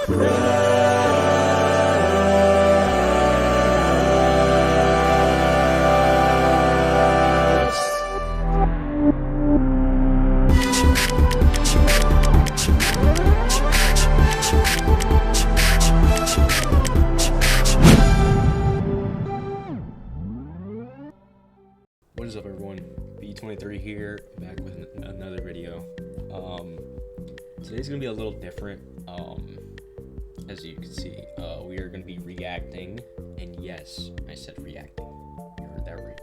What is up, everyone? B23 here, back with another video. Today's gonna be a little different. As you can see, we are gonna be reacting, and yes, I said reacting. You heard that right.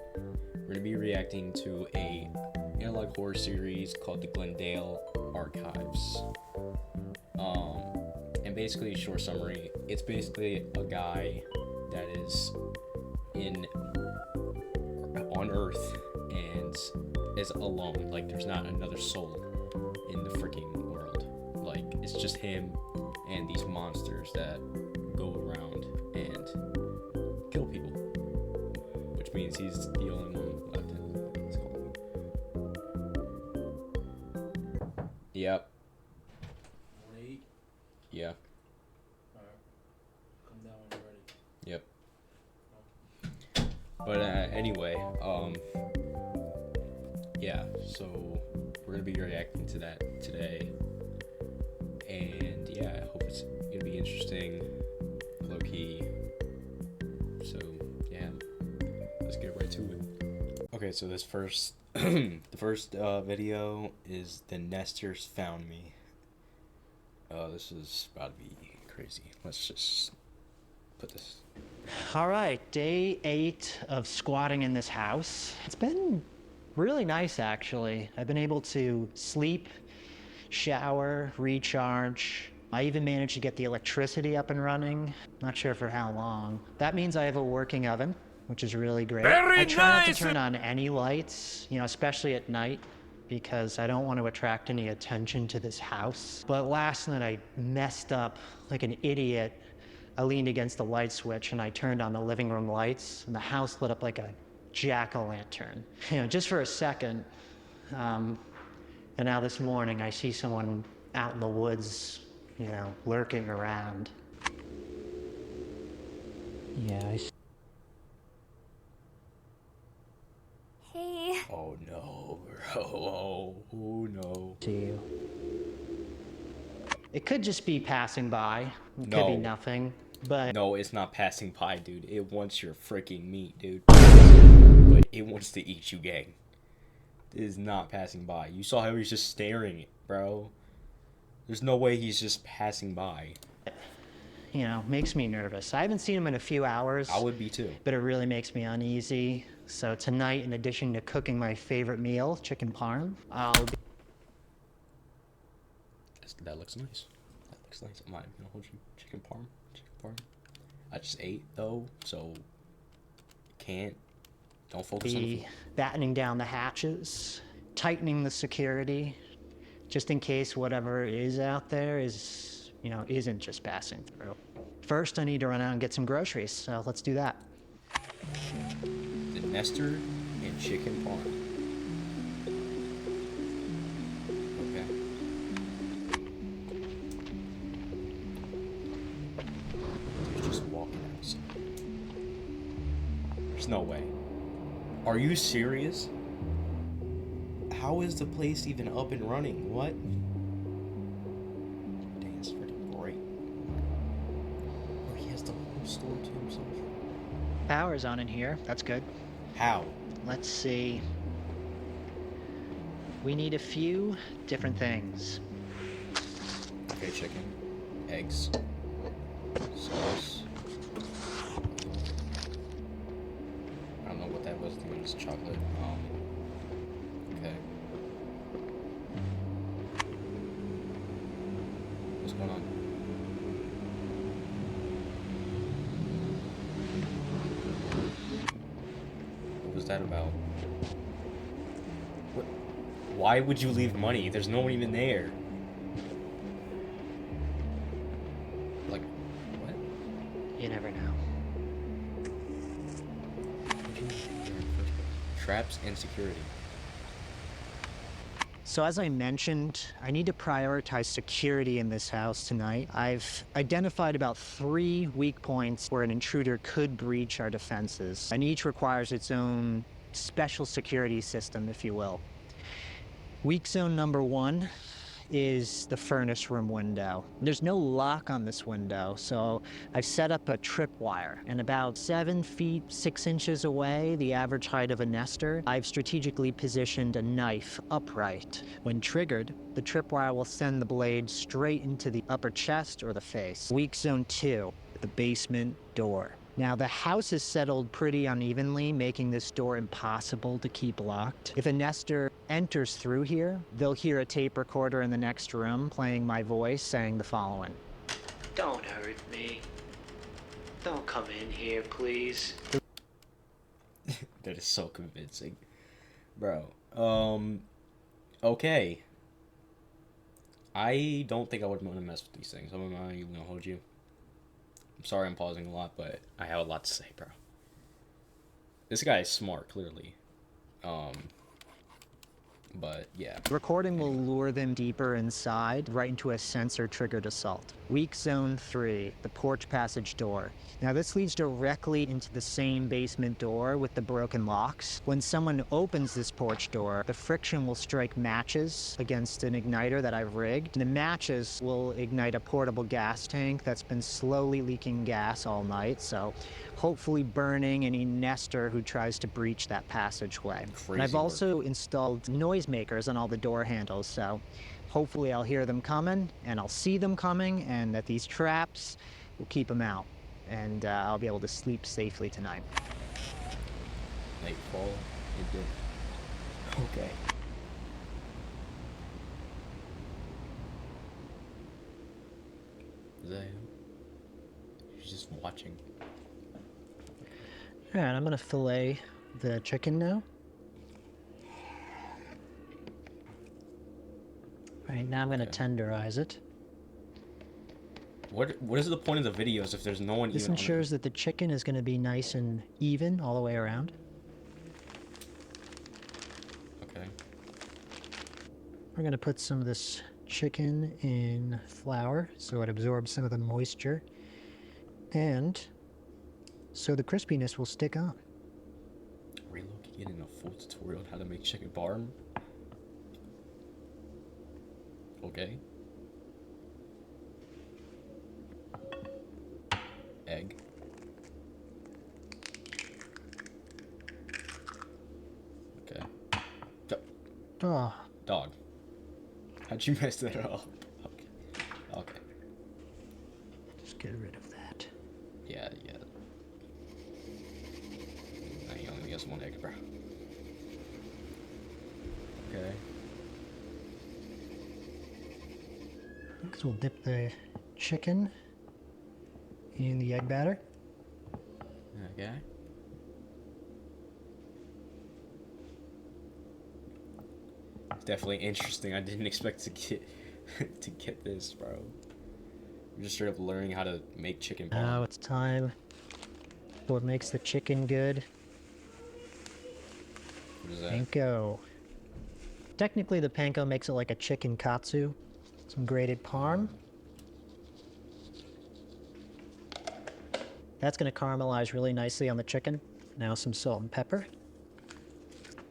We're gonna be reacting to a analog horror series called the Glendale Archives. And basically, short summary, it's basically a guy that is on Earth and is alone. Like, there's not another soul in the freaking world. Like, it's just him and these monsters that go around and kill people, which means he's the only one left in this whole. Yep. Wait. Yeah. Alright. Come down when you're ready. Yep. But anyway, yeah, so we're gonna be reacting to that today, and yeah, I hope it's gonna be interesting, low-key. So yeah, let's get right to it. Okay, so this first the first video is The Nesters Found Me. This is about to be crazy. Let's just put this. All right, day 8 of squatting in this house. It's been really nice, actually. I've been able to sleep, shower, recharge. I even managed to get the electricity up and running. Not sure for how long. That means I have a working oven, which is really great. I try not to turn on any lights, especially at night, because I don't want to attract any attention to this house. But last night I messed up like an idiot. I leaned against the light switch and I turned on the living room lights, and the house lit up like a jack-o'-lantern. Just for a second. And now this morning I see someone out in the woods, lurking around. Yeah, I see. Hey. Oh no, bro. Oh no. See you. It could just be passing by. It could be nothing. But no, it's not passing by, dude. It wants your freaking meat, dude. But it wants to eat you, gang. It is not passing by. You saw how he was just staring, bro. There's no way he's just passing by. Makes me nervous. I haven't seen him in a few hours. I would be too. But it really makes me uneasy. So tonight, in addition to cooking my favorite meal, chicken parm, I'll be... That looks nice. That looks nice. I'm not even gonna hold you. Chicken parm. I just ate though, so can't. Don't focus on the food. Battening down the hatches, tightening the security, just in case whatever is out there is, isn't just passing through. First, I need to run out and get some groceries, so let's do that. The Nester and chicken parm. There's no way. Are you serious? How is the place even up and running? What? Dang, it's pretty great. Oh, he has the whole store to himself. Power's on in here. That's good. How? Let's see. We need a few different things. Okay, chicken. Eggs. Sauce. I think it's chocolate. Okay. What's going on? What was that about? What? Why would you leave money? There's no one even there. Like, what? You never know. Traps and security. So as I mentioned, I need to prioritize security in this house tonight. I've identified about 3 weak points where an intruder could breach our defenses, and each requires its own special security system, if you will. Weak zone number 1 is the furnace room window. There's no lock on this window, so I've set up a tripwire. And about 7 feet 6 inches away, the average height of a nester, I've strategically positioned a knife upright. When triggered, the tripwire will send the blade straight into the upper chest or the face. Weak zone 2, the basement door. Now, the house is settled pretty unevenly, making this door impossible to keep locked. If a nester enters through here, they'll hear a tape recorder in the next room playing my voice saying the following. "Don't hurt me. Don't come in here, please." That is so convincing. Bro. Okay. I don't think I would want to mess with these things. I'm not even gonna hold you. I'm sorry I'm pausing a lot, but I have a lot to say, bro. This guy is smart, clearly. But yeah. The recording will lure them deeper inside, right into a sensor-triggered assault. Weak zone 3, the porch passage door. Now this leads directly into the same basement door with the broken locks. When someone opens this porch door, the friction will strike matches against an igniter that I've rigged. And the matches will ignite a portable gas tank that's been slowly leaking gas all night, so hopefully burning any nester who tries to breach that passageway. And I've also installed noisemakers on all the door handles, so hopefully I'll hear them coming, and I'll see them coming, and that these traps will keep them out. And I'll be able to sleep safely tonight. Nightfall. Okay. Is that him? He's just watching. All right, I'm gonna fillet the chicken now. All right, now I'm gonna tenderize it. What is the point of the videos if there's no one This even ensures that the chicken is gonna be nice and even all the way around. Okay. We're gonna put some of this chicken in flour so it absorbs some of the moisture, and so the crispiness will stick on. Are we looking in a full tutorial on how to make chicken parm? Okay. Egg. Okay. Oh, Dog. How'd you mess that up? Okay. Okay. just get rid of that. Yeah. Now you only get 1 egg, bro. Okay. Next, we'll dip the chicken in the egg batter. Okay. It's definitely interesting. I didn't expect to get to get this, bro. I'm just straight up learning how to make chicken parm. Now it's time for what makes the chicken good. What is that? Panko. Technically, the panko makes it like a chicken katsu. Some grated parm. That's going to caramelize really nicely on the chicken. Now some salt and pepper.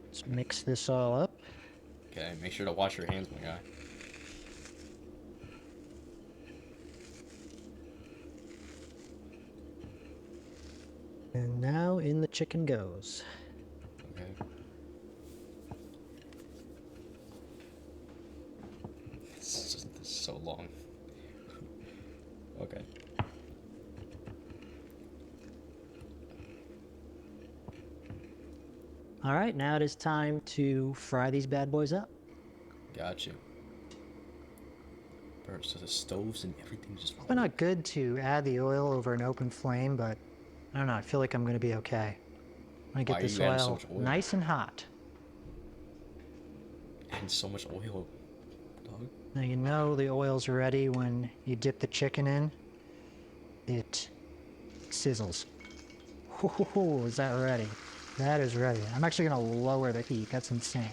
Let's mix this all up. Okay, make sure to wash your hands, my guy. And now in the chicken goes. Okay. This is so long. Okay. All right, now it is time to fry these bad boys up. Gotcha. Bro, so the stoves and everything just... Probably not good to add the oil over an open flame, but I don't know, I feel like I'm gonna be okay. I'm gonna Why get are this you adding so oil much oil? nice and hot. And so much oil, dog. Now you know the oil's ready when you dip the chicken in. It sizzles. Ooh, is that ready? That is ready. I'm actually gonna lower the heat. That's insane.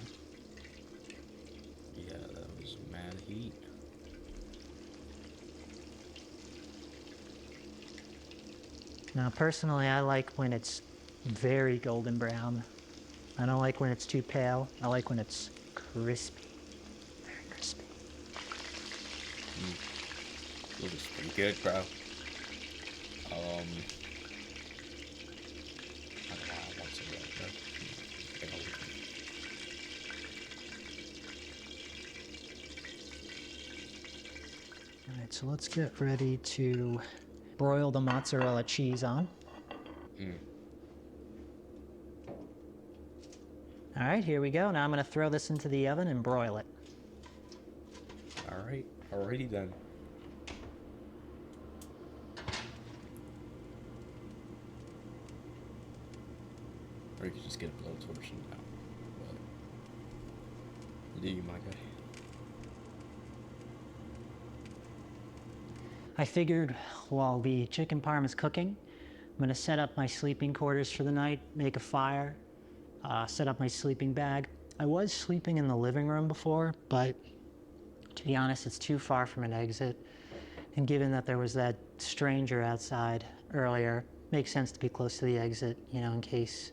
Now, personally, I like when it's very golden brown. I don't like when it's too pale. I like when it's crispy. Very crispy. This is pretty good, bro. I don't know why I want some of that, bro. Take a look. All right, so let's get ready to broil the mozzarella cheese on. All right, here we go. Now I'm going to throw this into the oven and broil it. All right, alrighty then. Or you could just get a blowtorch and now. But do you, my guy? I figured while the chicken parm is cooking, I'm going to set up my sleeping quarters for the night, make a fire, set up my sleeping bag. I was sleeping in the living room before, but to be honest, it's too far from an exit. And given that there was that stranger outside earlier, makes sense to be close to the exit, you know, in case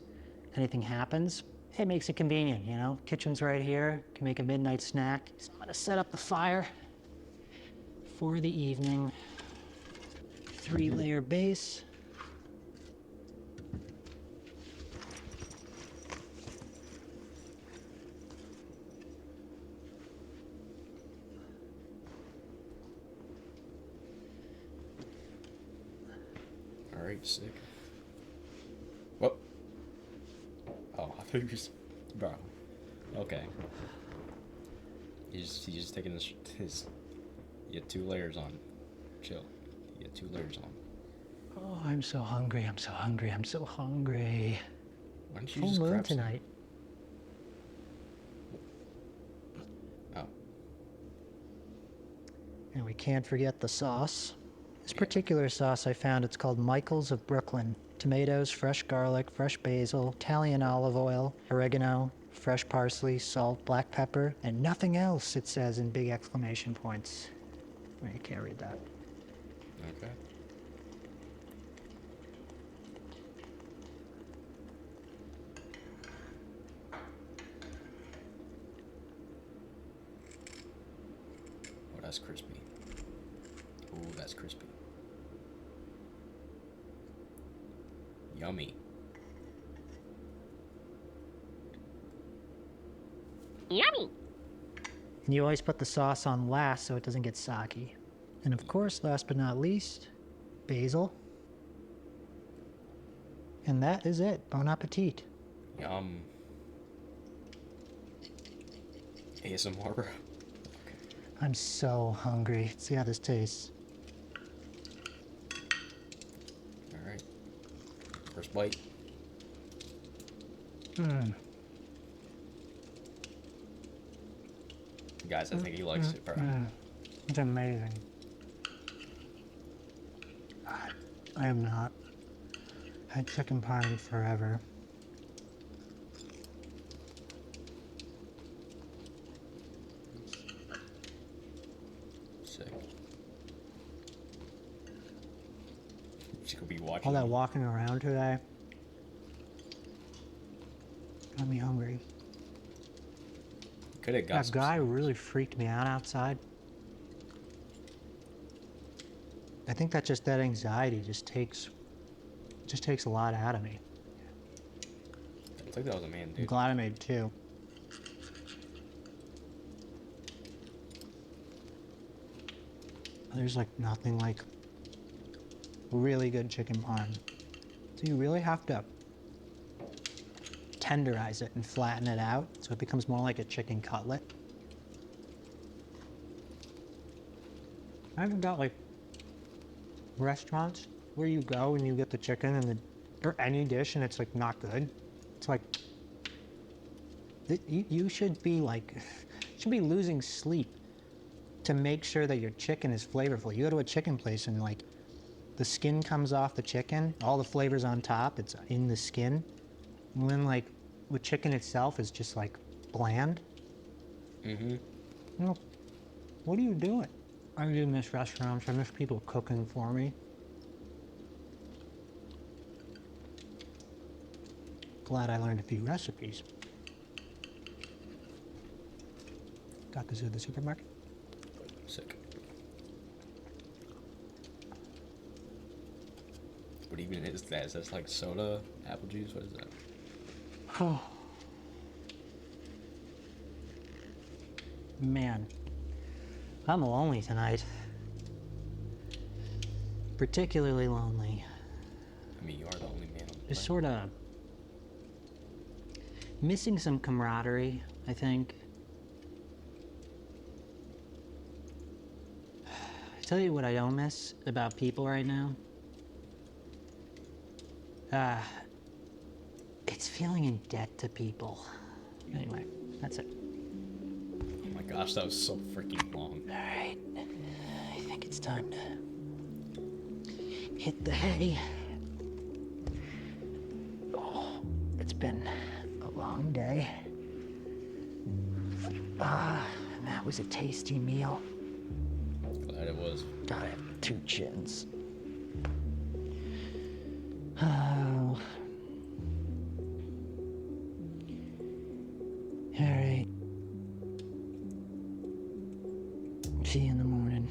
anything happens. It makes it convenient, you know? Kitchen's right here, can make a midnight snack. So I'm gonna set up the fire for the evening. 3-layer base. Alright, sick. What? Oh, I thought you were... Bro. Okay. He's just taking his... You get 2 layers on. Chill. You get 2 layers on. Oh, I'm so hungry, I'm so hungry, I'm so hungry. Why don't you Full just moon grab some? tonight. Oh. And we can't forget the sauce. This particular sauce I found, it's called Michael's of Brooklyn. Tomatoes, fresh garlic, fresh basil, Italian olive oil, oregano, fresh parsley, salt, black pepper, and nothing else, it says in big exclamation points. Well, you can't read that. Okay. Oh, that's crispy. Ooh, that's crispy. Yummy. Yummy! And you always put the sauce on last so it doesn't get soggy. And of course, last but not least, basil. And that is it. Bon appetit. Yum. ASMR, bro. I'm so hungry. Let's see how this tastes. Alright. First bite. Guys, I think he likes it, bro. It's amazing. I have not had chicken parm forever. Sick. She could be watching. All that walking around today got me hungry. Could have got That some guy snacks. really freaked me out outside. I think that anxiety just takes a lot out of me. I think that was a man, I'm dude. glad I made 2. There's like nothing like really good chicken parm. So you really have to tenderize it and flatten it out so it becomes more like a chicken cutlet. I've got like restaurants where you go and you get the chicken and or any dish and it's like not good. It's like you should be like should be losing sleep to make sure that your chicken is flavorful. You go to a chicken place and like the skin comes off the chicken, all the flavors on top, it's in the skin. And then like the chicken itself is just like bland. Mm-hmm. You know, what are you doing? I do miss restaurants. I miss people cooking for me. Glad I learned a few recipes. Got this at the supermarket. Sick. What even is that? Is that like soda, apple juice? What is that? Oh. Man, I'm lonely tonight. Particularly lonely. I mean, you are the only man on the Just planet. sort of missing some camaraderie, I think. I tell you what I don't miss about people right now. It's feeling in debt to people. Anyway, that's it. Oh my gosh, that was so freaking long. All right, I think it's time to hit the hay. Oh, it's been a long day. That was a tasty meal. Glad it was. I have 2 chins. Oh. All right. See you in the morning.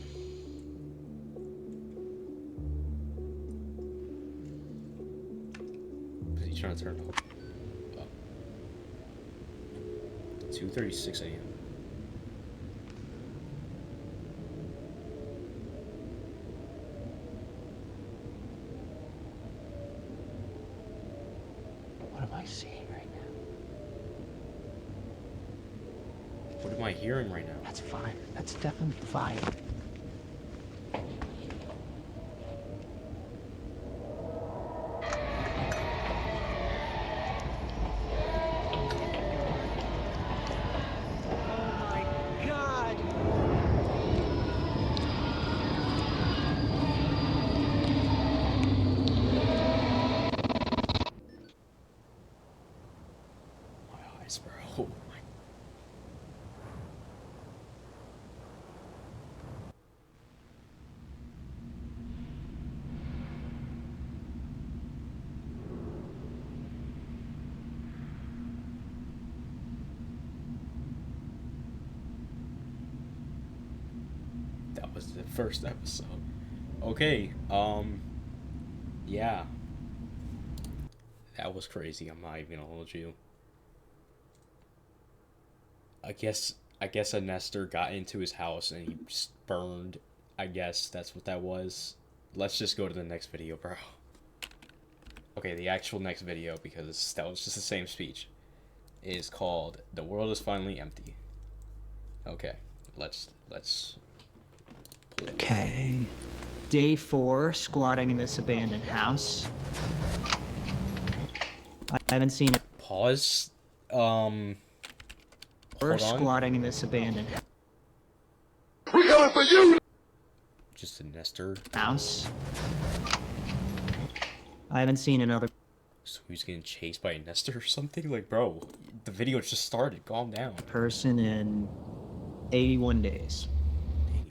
Is he trying to turn off? Oh. 2:36 a.m. What am I seeing right now? What am I hearing right now? That's fine. That's definitely fine. Oh my God! My eyes, bro. Oh my. That was the first episode. Okay, yeah. That was crazy, I'm not even gonna hold you. I guess a Nestor got into his house and he just burned. I guess that's what that was. Let's just go to the next video, bro. Okay, the actual next video, because that was just the same speech, is called "The World Is Finally Empty." Okay, let's Okay. Day 4, squatting in this abandoned house. I haven't seen it. pause. We're Hold on. squatting in this abandoned We're coming for you! Just a Nestor. house. I haven't seen another So he's getting chased by a Nestor or something? Like, bro, the video just started. Calm down. person in 81 days.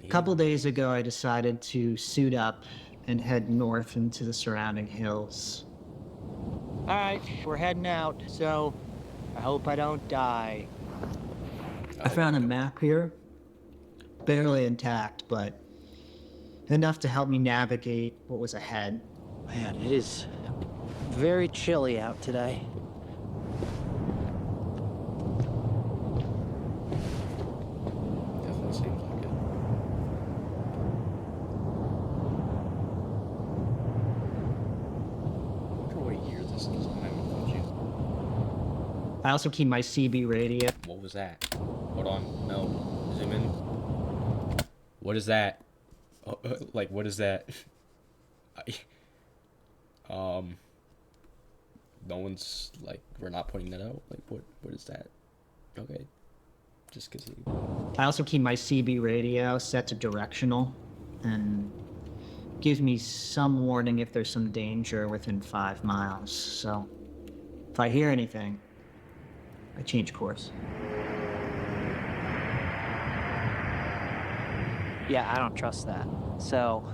A couple days ago, I decided to suit up and head north into the surrounding hills. All right, we're heading out, so I hope I don't die. I found a map here, barely intact, but enough to help me navigate what was ahead. Man, it is very chilly out today. Definitely seems like it. I wonder what year this is. I haven't told you. I also keep my CB radio. What was that? Hold on. No. Zoom in. What is that? Oh, like, what is that? No one's, like, we're not pointing that out. Like, what is that? Okay. Just continue. I also keep my CB radio set to directional and gives me some warning if there's some danger within 5 miles. So if I hear anything, I change course. Yeah, I don't trust that. So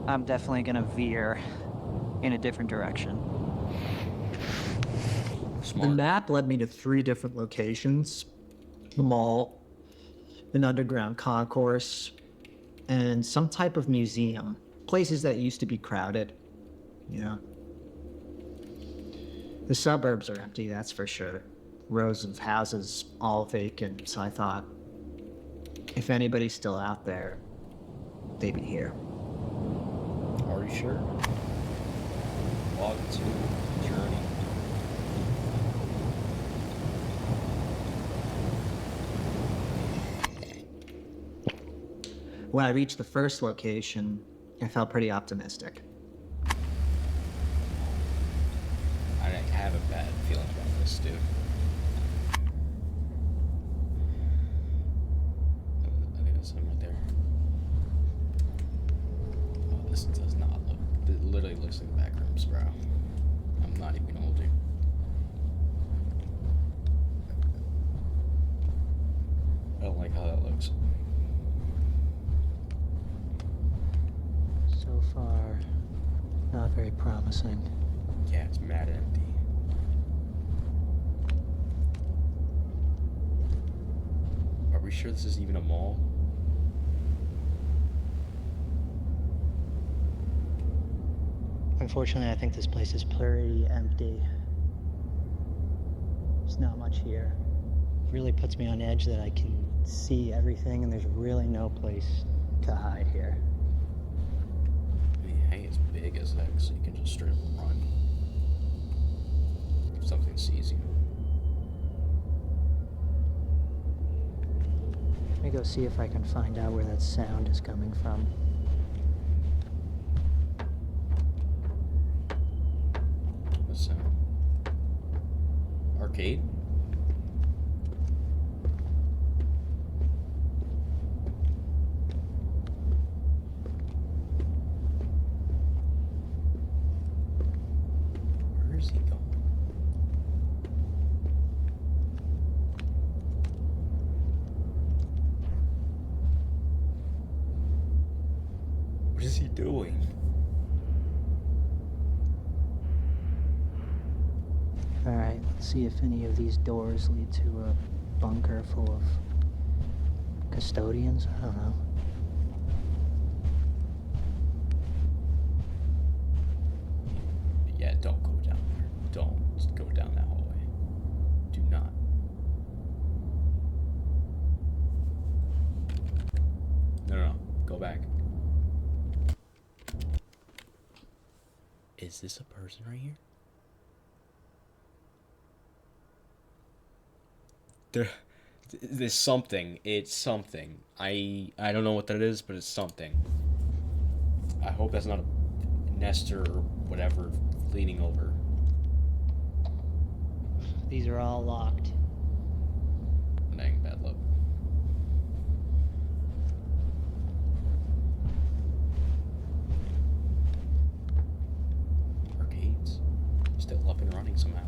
I'm definitely gonna veer in a different direction. Smart. The map led me to 3 different locations: the mall, an underground concourse, and some type of museum. Places that used to be crowded. Yeah. The suburbs are empty, that's for sure. Rows of houses, all vacant, so I thought, if anybody's still out there, they'd be here. Are you sure? Log 2, journey. When I reached the first location, I felt pretty optimistic. I have a bad feeling about this, dude. I think that's him right there. Oh, this does not look. It literally looks like back rooms, bro. I'm not even gonna hold you. I don't like how that looks. So far, not very promising. Yeah, it's mad empty. Are we sure this is even a mall? Unfortunately, I think this place is pretty empty. There's not much here. It really puts me on edge that I can see everything and there's really no place to hide here. I mean, hey, it's big as heck, so you can just straight up run. If something sees you. Let me go see if I can find out where that sound is coming from. What sound? Arcade? Where is he going? What is he doing? Alright, let's see if any of these doors lead to a bunker full of custodians. I don't know. Yeah, don't go down there. Don't go down that hallway. Do not. No. Go back. Is this a person right here? There's something. It's something. I don't know what that is, but it's something. I hope that's not a nester or whatever leaning over. These are all locked. Dang, bad luck. Arcades. Still up and running somehow.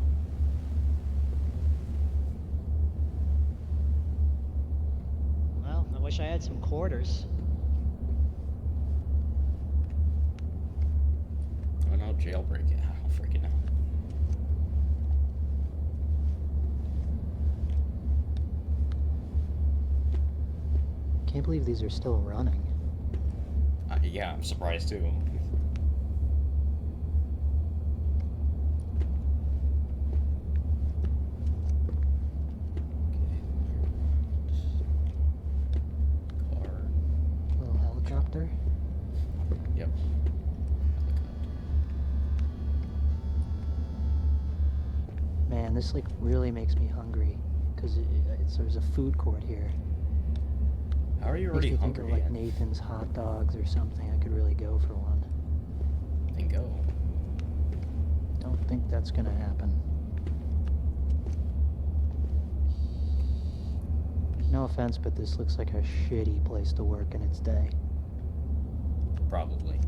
Well, I wish I had some quarters. Oh no, jailbreak it. I don't freaking know. Can't believe these are still running. Yeah, I'm surprised too. Car. Little helicopter. Yep. Man, this like really makes me hungry because there's a food court here. How are you Makes already me think hungry of like yet? Nathan's hot dogs or something. I could really go for one. Then go. Don't think that's gonna happen. No offense, but this looks like a shitty place to work in its day. Probably.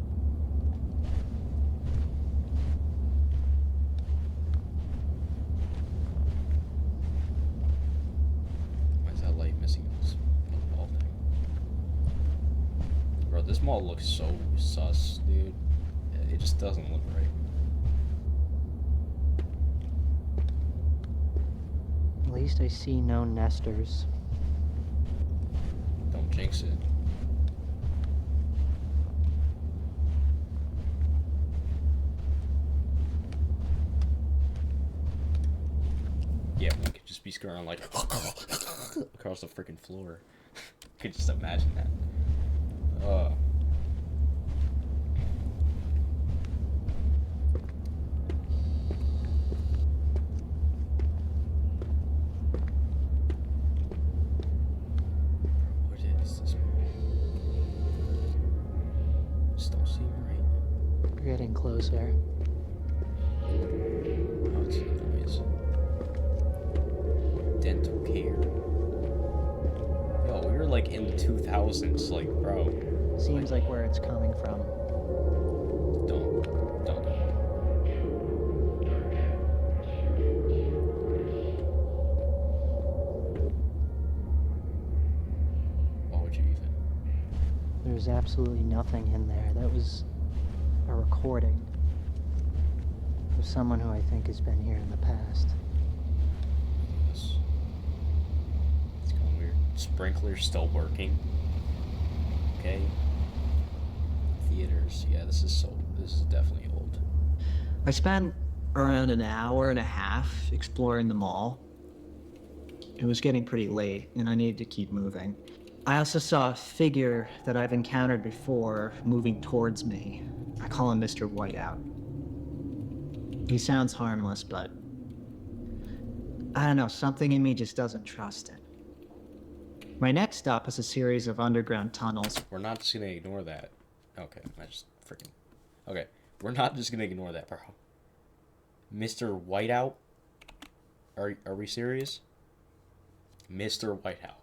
Why is that light missing this ball thing? Bro, this mall looks so sus, dude. It just doesn't look right. At least I see no nesters. Don't jinx it. Yeah, one could just be scurrying like across the freaking floor. Could just imagine that. What is this? Just don't seem right. We're getting closer. Oh, it's a noise. Dental care. Yo, we were like in the 2000s, like, bro. Seems like where it's coming from. Don't. Why would you even? There's absolutely nothing in there. That was a recording of someone who I think has been here in the past. This. It's kind of weird. Sprinkler's still working. Okay. Theaters. Yeah, this is definitely old. I spent around an hour and a half exploring the mall. It was getting pretty late, and I needed to keep moving. I also saw a figure that I've encountered before moving towards me. I call him Mr. Whiteout. He sounds harmless, but I don't know, something in me just doesn't trust it. My next stop is a series of underground tunnels. We're not just gonna ignore that. Okay, I just freaking. Okay, we're not just gonna ignore that, bro. Mr. Whiteout? Are we serious? Mr. Whiteout.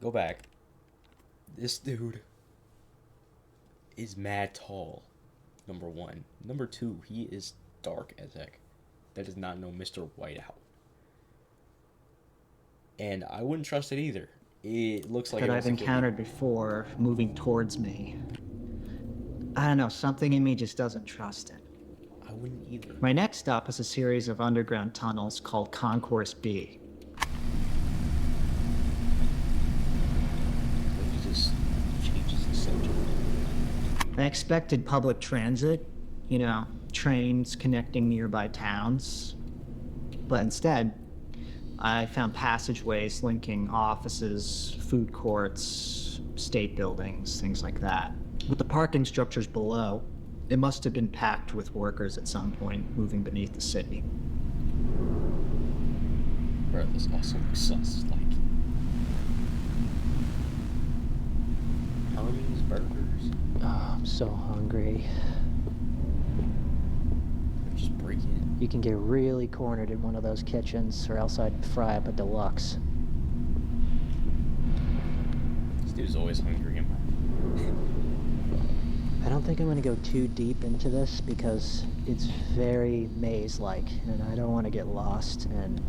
Go back. This dude is mad tall. Number one. Number two, he is dark as heck. That does not know Mr. Whiteout. And I wouldn't trust it either. It looks like that it I've wants to kill encountered before moving towards me. I don't know, something in me just doesn't trust it. you. I wouldn't either. My next stop is a series of underground tunnels called Concourse B. He just changes the subject. I expected public transit, you know, trains connecting nearby towns. But instead, I found passageways linking offices, food courts, state buildings, things like that. With the parking structures below, it must have been packed with workers at some point moving beneath the city. Bro, this also looks sus. Like Hermes Burgers. Oh, I'm so hungry. Just break in. You can get really cornered in one of those kitchens, or else I'd fry up a deluxe. This dude's always hungry. I don't think I'm gonna go too deep into this because it's very maze-like, and I don't want to get lost and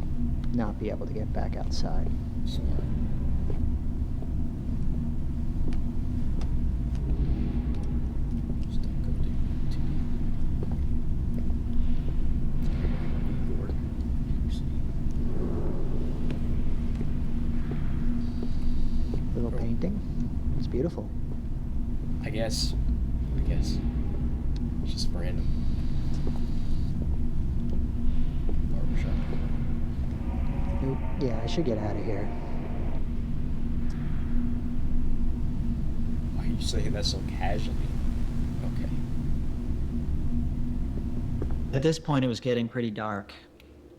not be able to get back outside. Smart. Just don't go too deep. Little painting. It's beautiful. I guess. It's just random. Barbershop. Yeah, I should get out of here. Why are you saying that so casually? Okay. At this point, it was getting pretty dark,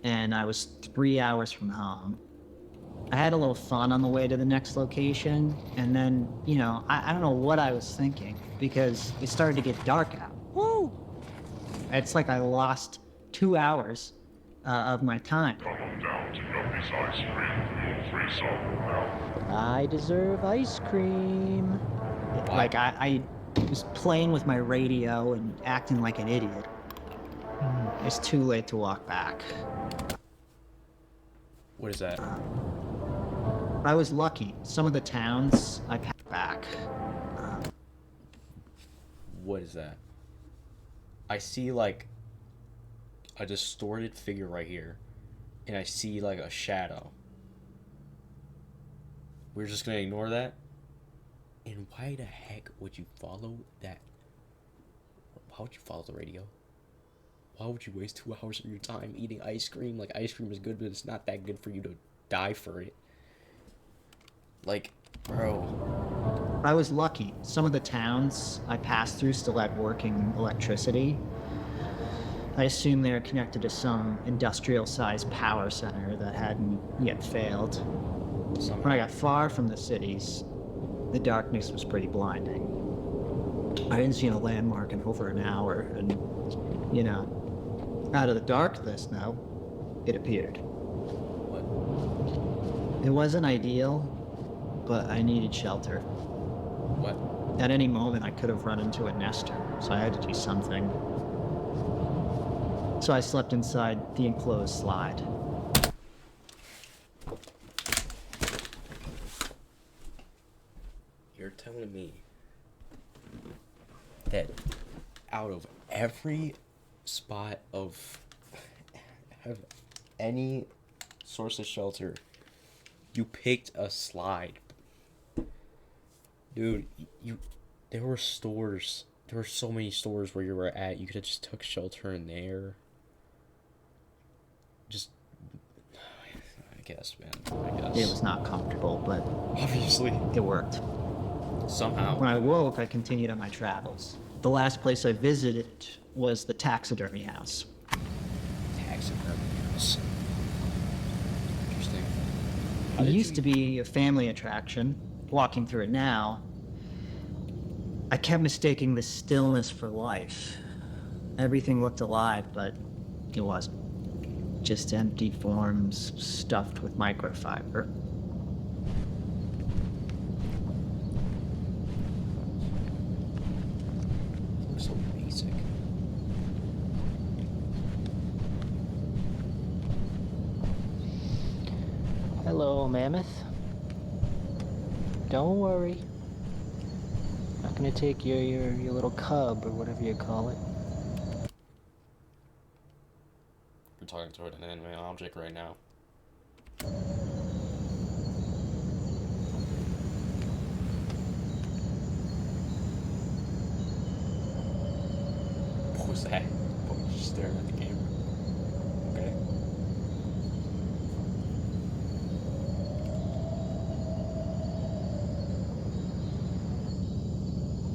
and I was 3 hours from home. I had a little fun on the way to the next location, and then, you know, I don't know what I was thinking, because it started to get dark out. Woo! It's like I lost 2 hours of my time. Come on down to Yuppie's Ice Cream for your free sample now. I deserve ice cream. Like, I was playing with my radio and acting like an idiot. It's too late to walk back. What is that? I was lucky. Some of the towns I packed back. What is that? I see like a distorted figure right here, and I see like a shadow. We're just gonna ignore that? And why the heck would you follow that? Why would you follow the radio? Why would you waste 2 hours of your time eating ice cream? Like, ice cream is good, but it's not that good for you to die for it. Like, bro. I was lucky. Some of the towns I passed through still had working electricity. I assume they were connected to some industrial-sized power center that hadn't yet failed. When I got far from the cities, the darkness was pretty blinding. I hadn't seen a landmark in over an hour, and, you know, out of the darkness now, it appeared. What? It wasn't ideal, but I needed shelter. What? At any moment, I could have run into a nester, so I had to do something. So I slept inside the enclosed slide. You're telling me that out of every spot of any source of shelter, you picked a slide? Dude, there were stores. There were so many stores where you were at. You could have just took shelter in there. Just, I guess, man. I guess. It was not comfortable, but Obviously. it worked. Somehow. When I woke, I continued on my travels. The last place I visited was the taxidermy house. Taxidermy house. Interesting. It used to be a family attraction. Walking through it now, I kept mistaking the stillness for life. Everything looked alive, but it wasn't. Just empty forms stuffed with microfiber. Looks so basic. Hello, Mammoth. Don't worry. Not gonna take your little cub or whatever you call it. You're talking to an inanimate object right now. What was that? Oh, you're just staring at the camera. Okay.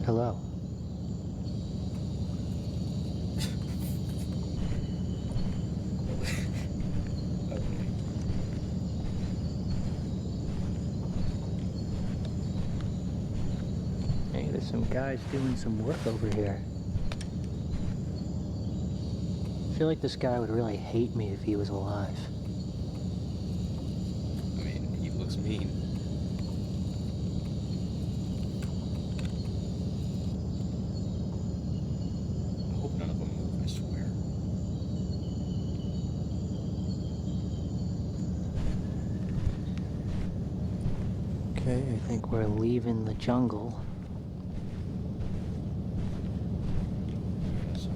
Hello. Okay. Hey, there's some guys doing some work over here. I feel like this guy would really hate me if he was alive. I mean, he looks mean. I hope none of them move, I swear. Okay, I think we're leaving the jungle. So,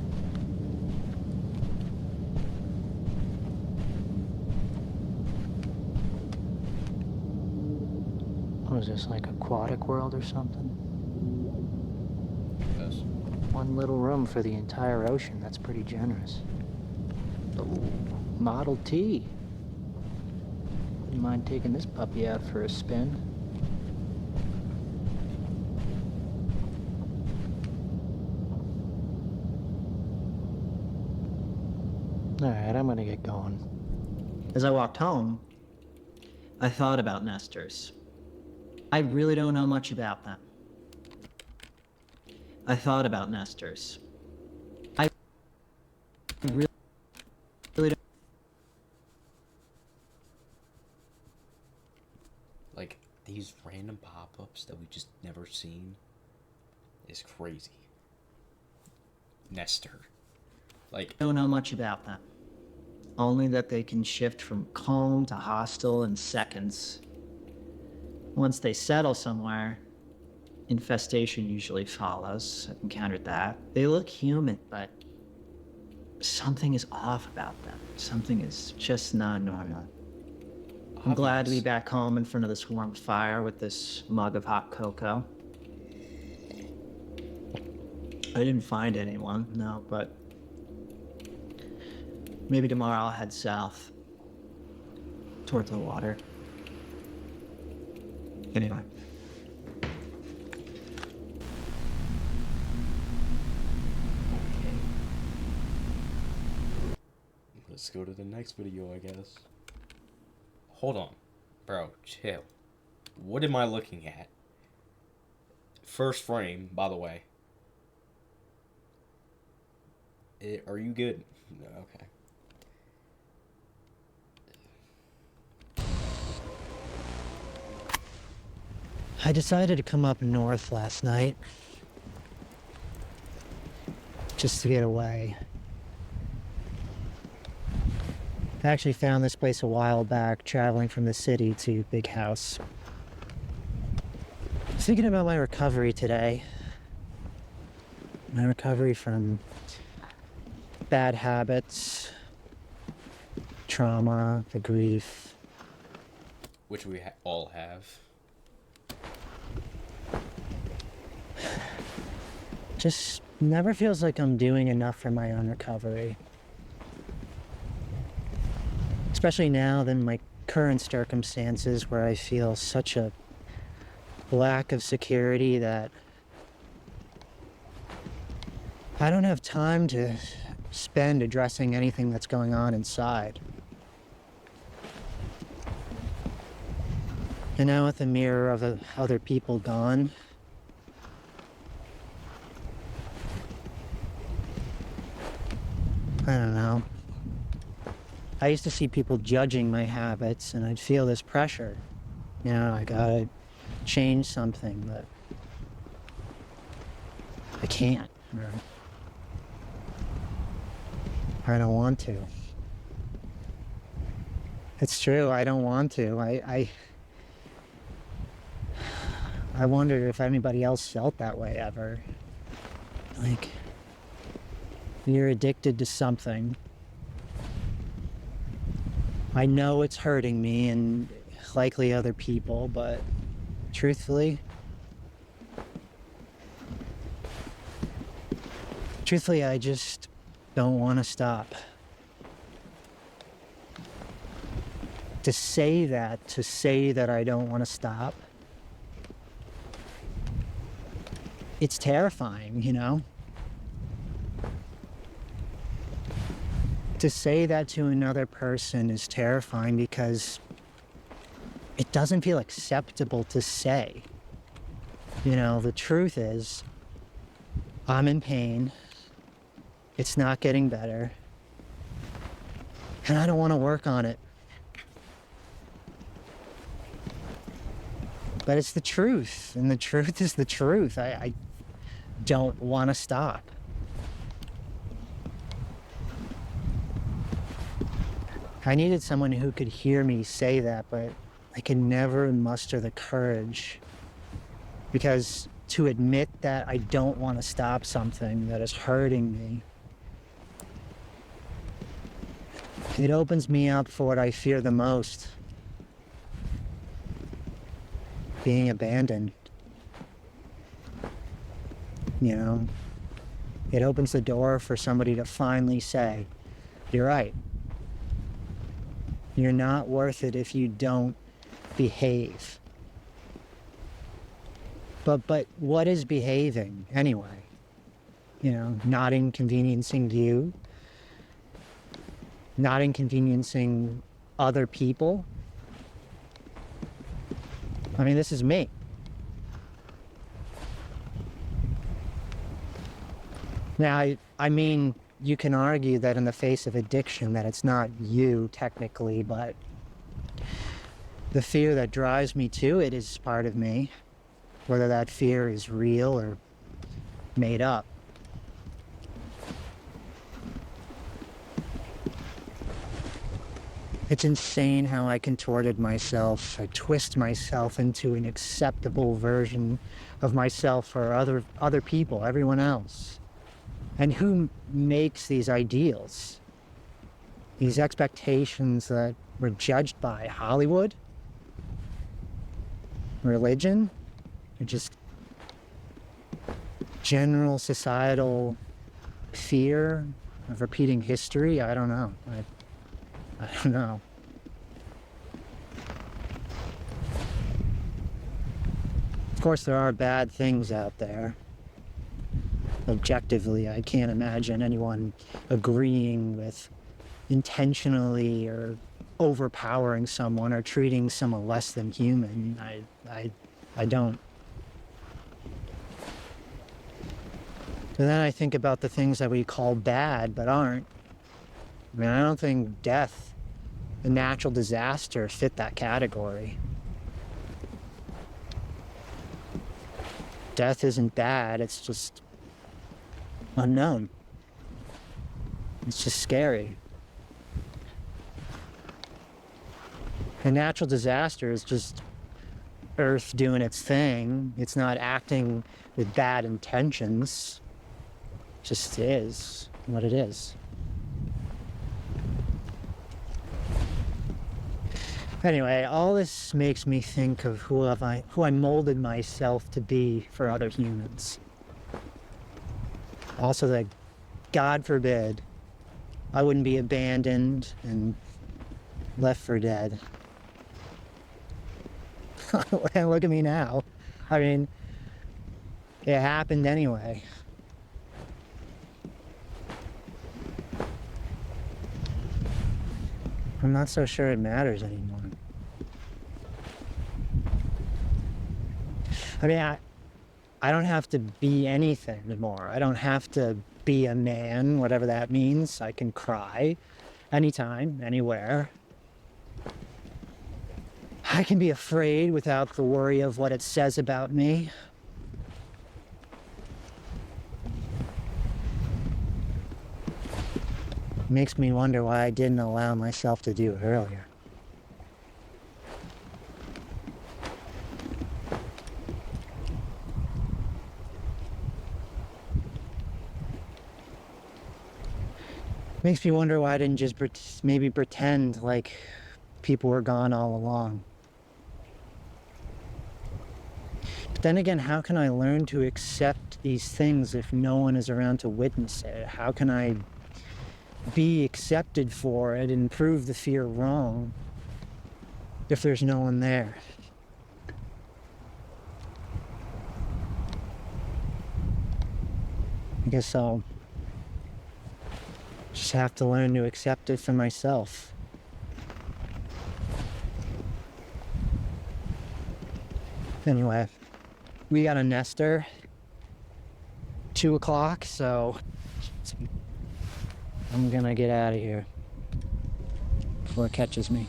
What is this, like Aquatic World or something? yes. One little room for the entire ocean. That's pretty generous. Ooh, Model T. Wouldn't mind taking this puppy out for a spin. Alright, I'm gonna get going. As I walked home, I thought about nesters. I really don't know much about them. I thought about nesters. I really don't. Like, these random pop-ups that we just never seen is crazy. Nester. Like, Don't know much about them. Only that they can shift from calm to hostile in seconds. Once they settle somewhere, infestation usually follows. I've encountered that. They look human, but something is off about them. Something is just not normal. I'm glad to be Obvious. back home in front of this warm fire with this mug of hot cocoa. I didn't find anyone, no, but maybe tomorrow I'll head south towards the water. Anyway. Let's go to the next video, I guess. Hold on. Bro, chill. What am I looking at? First frame, by the way. Are you good? No, okay. I decided to come up north last night. Just to get away. I actually found this place a while back, traveling from the city to Big House. I was thinking about my recovery today. My recovery from bad habits, trauma, the grief. Which we all have. Just never feels like I'm doing enough for my own recovery. Especially now than my current circumstances where I feel such a lack of security that I don't have time to spend addressing anything that's going on inside. And now with the mirror of other people gone, I don't know. I used to see people judging my habits and I'd feel this pressure. You know, I gotta change something, but I can't. Or I don't want to. It's true, I don't want to. I wonder if anybody else felt that way ever. Like, you're addicted to something. I know it's hurting me and likely other people, but truthfully, I just don't want to stop. To say that I don't want to stop, it's terrifying, you know? To say that to another person is terrifying because it doesn't feel acceptable to say. You know, the truth is, I'm in pain. It's not getting better. And I don't want to work on it. But it's the truth, and the truth is the truth. I don't want to stop. I needed someone who could hear me say that, but I could never muster the courage. Because to admit that I don't want to stop something that is hurting me, it opens me up for what I fear the most. Being abandoned. You know? It opens the door for somebody to finally say, "You're right. You're not worth it if you don't behave." But what is behaving anyway? You know, not inconveniencing you, not inconveniencing other people. I mean, this is me. Now, I mean, you can argue that in the face of addiction that it's not you technically, but the fear that drives me to it is part of me, whether that fear is real or made up. It's insane how I contorted myself. I twist myself into an acceptable version of myself for other people, everyone else. And who makes these ideals? These expectations that were judged by Hollywood, religion, or just general societal fear of repeating history? I don't know. I don't know. Of course, there are bad things out there. Objectively, I can't imagine anyone agreeing with intentionally or overpowering someone or treating someone less than human. I don't. But then I think about the things that we call bad but aren't. I mean, I don't think death, a natural disaster, fit that category. Death isn't bad, it's just unknown. It's just scary. A natural disaster is just Earth doing its thing. It's not acting with bad intentions. It just is what it is. Anyway, all this makes me think of who I molded myself to be for other humans. Also that, God forbid, I wouldn't be abandoned and left for dead. And look at me now. I mean, it happened anyway. I'm not so sure it matters anymore. I mean, I don't have to be anything anymore. I don't have to be a man, whatever that means. I can cry anytime, anywhere. I can be afraid without the worry of what it says about me. Makes me wonder why I didn't allow myself to do it earlier. Makes me wonder why I didn't just maybe pretend like people were gone all along. But then again, how can I learn to accept these things if no one is around to witness it? How can I be accepted for it and prove the fear wrong if there's no one there? I guess I'll just have to learn to accept it for myself. Anyway, we got a nester, 2 o'clock, so I'm gonna get out of here before it catches me.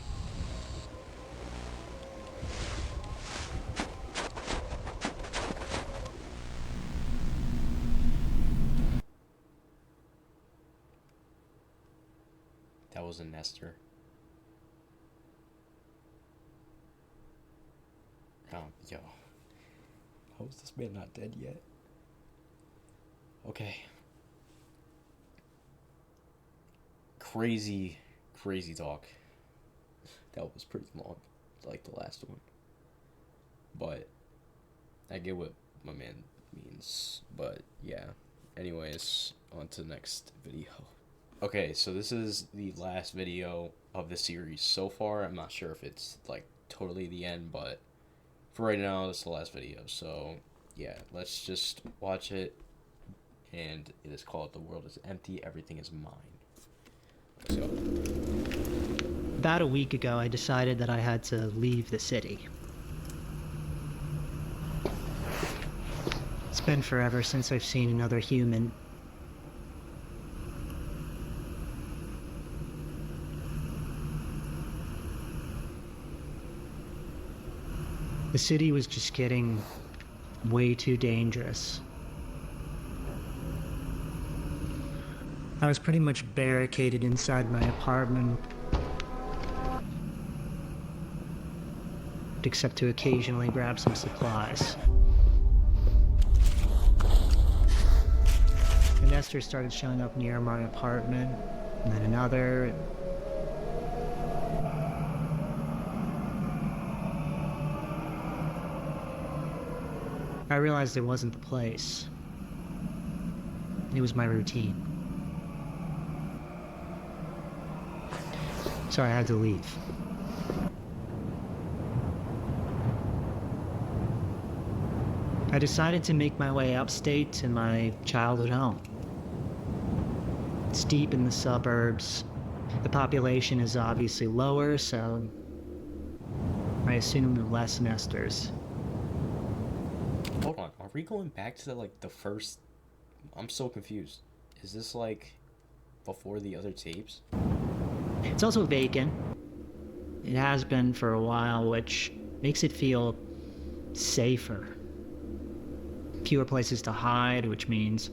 That was a nester. Yo. How is this man not dead yet? Okay. Crazy talk. That was pretty long, like the last one. But I get what my man means. But yeah. Anyways, on to the next video. Okay, so this is the last video of the series so far. I'm not sure if it's like totally the end, but for right now, this is the last video. So yeah, let's just watch it. And it is called "The World is Empty, Everything is Mine." Let's go. About a week ago, I decided that I had to leave the city. It's been forever since I've seen another human. The city was just getting way too dangerous. I was pretty much barricaded inside my apartment, except to occasionally grab some supplies. And nesters started showing up near my apartment, and then another. I realized it wasn't the place. It was my routine. So I had to leave. I decided to make my way upstate to my childhood home. It's deep in the suburbs. The population is obviously lower, so I assume less nesters. Hold on, are we going back to the first? I'm so confused. Is this like before the other tapes? It's also vacant. It has been for a while, which makes it feel safer. Fewer places to hide, which means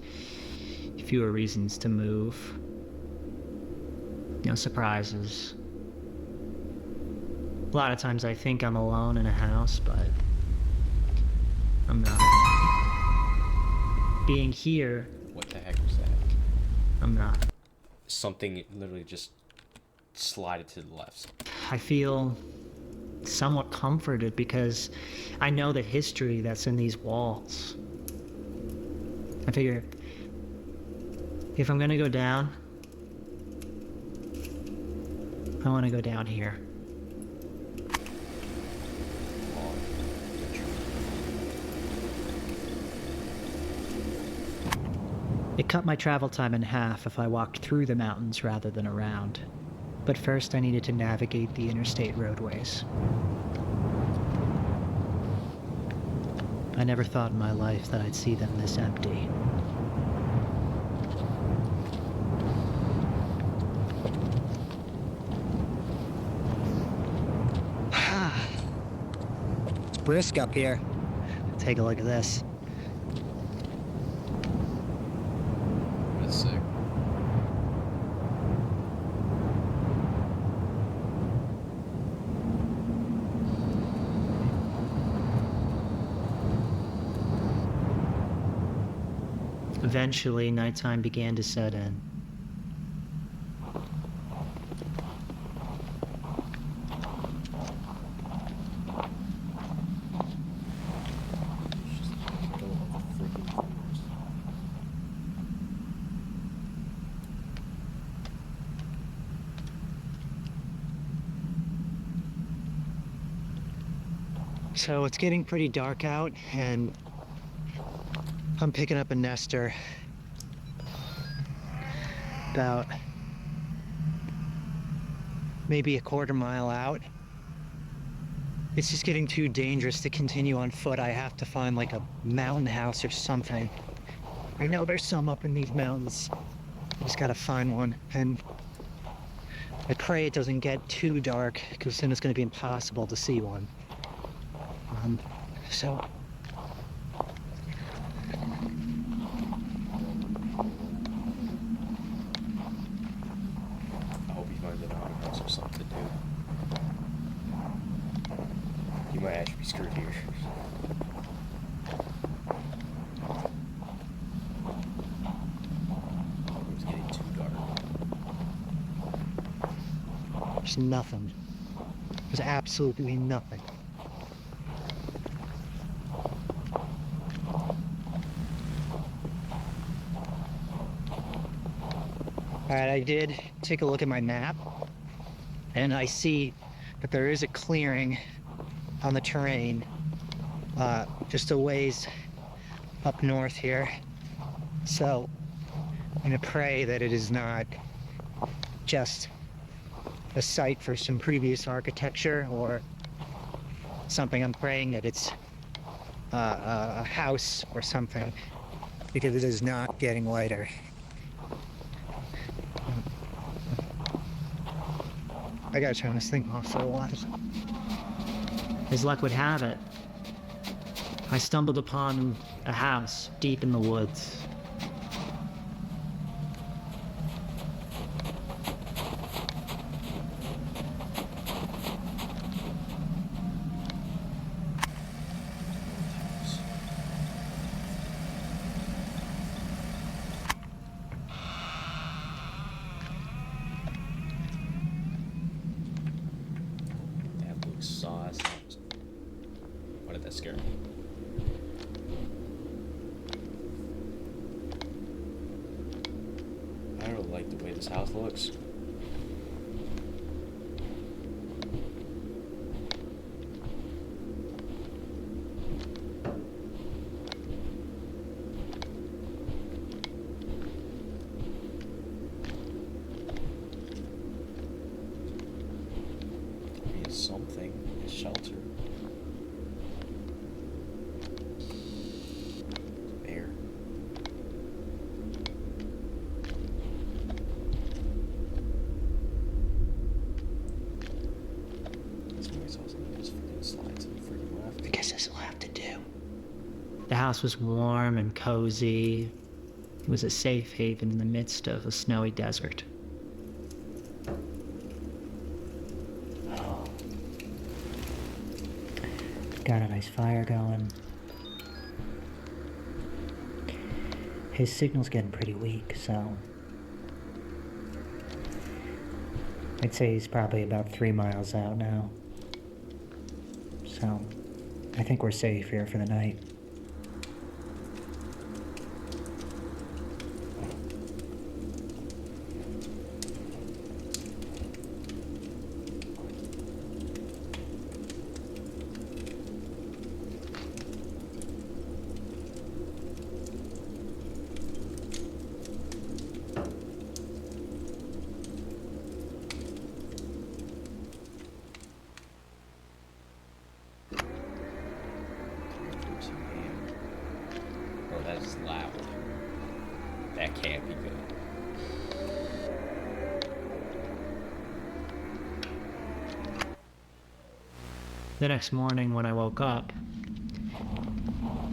fewer reasons to move. No surprises. A lot of times I think I'm alone in a house, but I'm not. Being here, What the heck was that? I'm not. Something literally just slided to the left. I feel somewhat comforted because I know the history that's in these walls. I figure if I'm gonna go down, I want to go down here. It cut my travel time in half if I walked through the mountains rather than around. But first I needed to navigate the interstate roadways. I never thought in my life that I'd see them this empty. It's brisk up here. Take a look at this. That's sick. Eventually, nighttime began to set in. So it's getting pretty dark out, and I'm picking up a nester about maybe a quarter mile out. It's just getting too dangerous to continue on foot. I have to find like a mountain house or something. I know there's some up in these mountains. I just gotta find one, and I pray it doesn't get too dark because then it's gonna be impossible to see one. So I hope you find an outhouse or something to do. You might actually be screwed here. It's getting too dark. there's nothing. There's absolutely nothing. All right, I did take a look at my map, and I see that there is a clearing on the terrain, just a ways up north here. So I'm gonna pray that it is not just a site for some previous architecture or something. I'm praying that it's a house or something, because it is not getting lighter. I gotta turn this thing off for a while. As luck would have it, I stumbled upon a house deep in the woods. I don't like the way this house looks. Something, a shelter. Bear. Somebody's also just freaking slides and freaking left. I guess this will have to do. The house was warm and cozy. It was a safe haven in the midst of a snowy desert. Got a nice fire going. His signal's getting pretty weak, so I'd say he's probably about 3 miles out now. So I think we're safe here for the night. Oh, that's loud. That can't be good. The next morning when I woke up,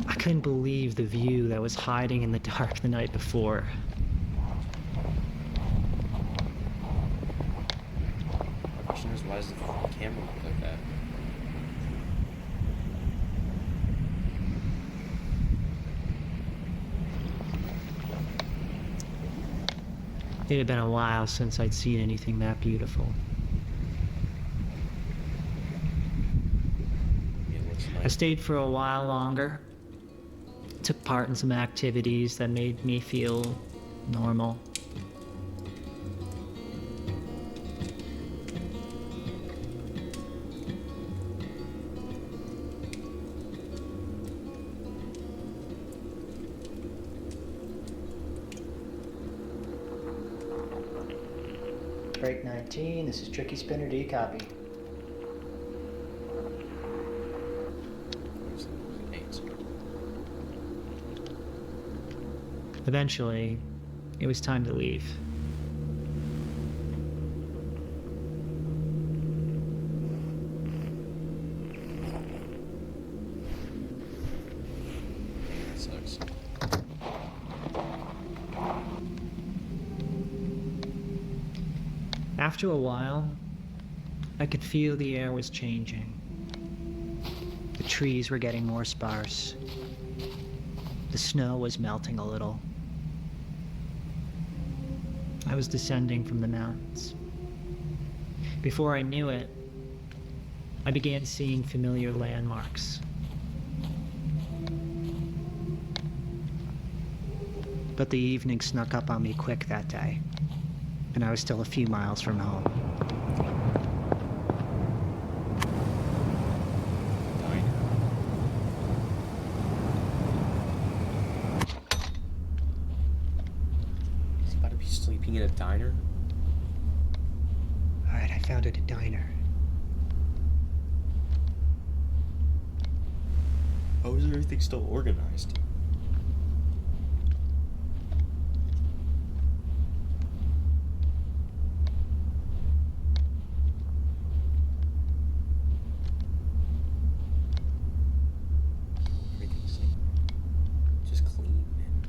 I couldn't believe the view that was hiding in the dark the night before. My question is, why does the camera look like that? It had been a while since I'd seen anything that beautiful. It looks I nice. stayed for a while longer, took part in some activities that made me feel normal. Break 19, this is Tricky Spinner, do you copy? Eventually, it was time to leave. That sucks. After a while, I could feel the air was changing. The trees were getting more sparse. The snow was melting a little. I was descending from the mountains. Before I knew it, I began seeing familiar landmarks. But the evening snuck up on me quick that day, and I was still a few miles from home. Diner. He's about to be sleeping in a diner? All right, I found it, a diner. How is everything still organized? Everything's like just clean and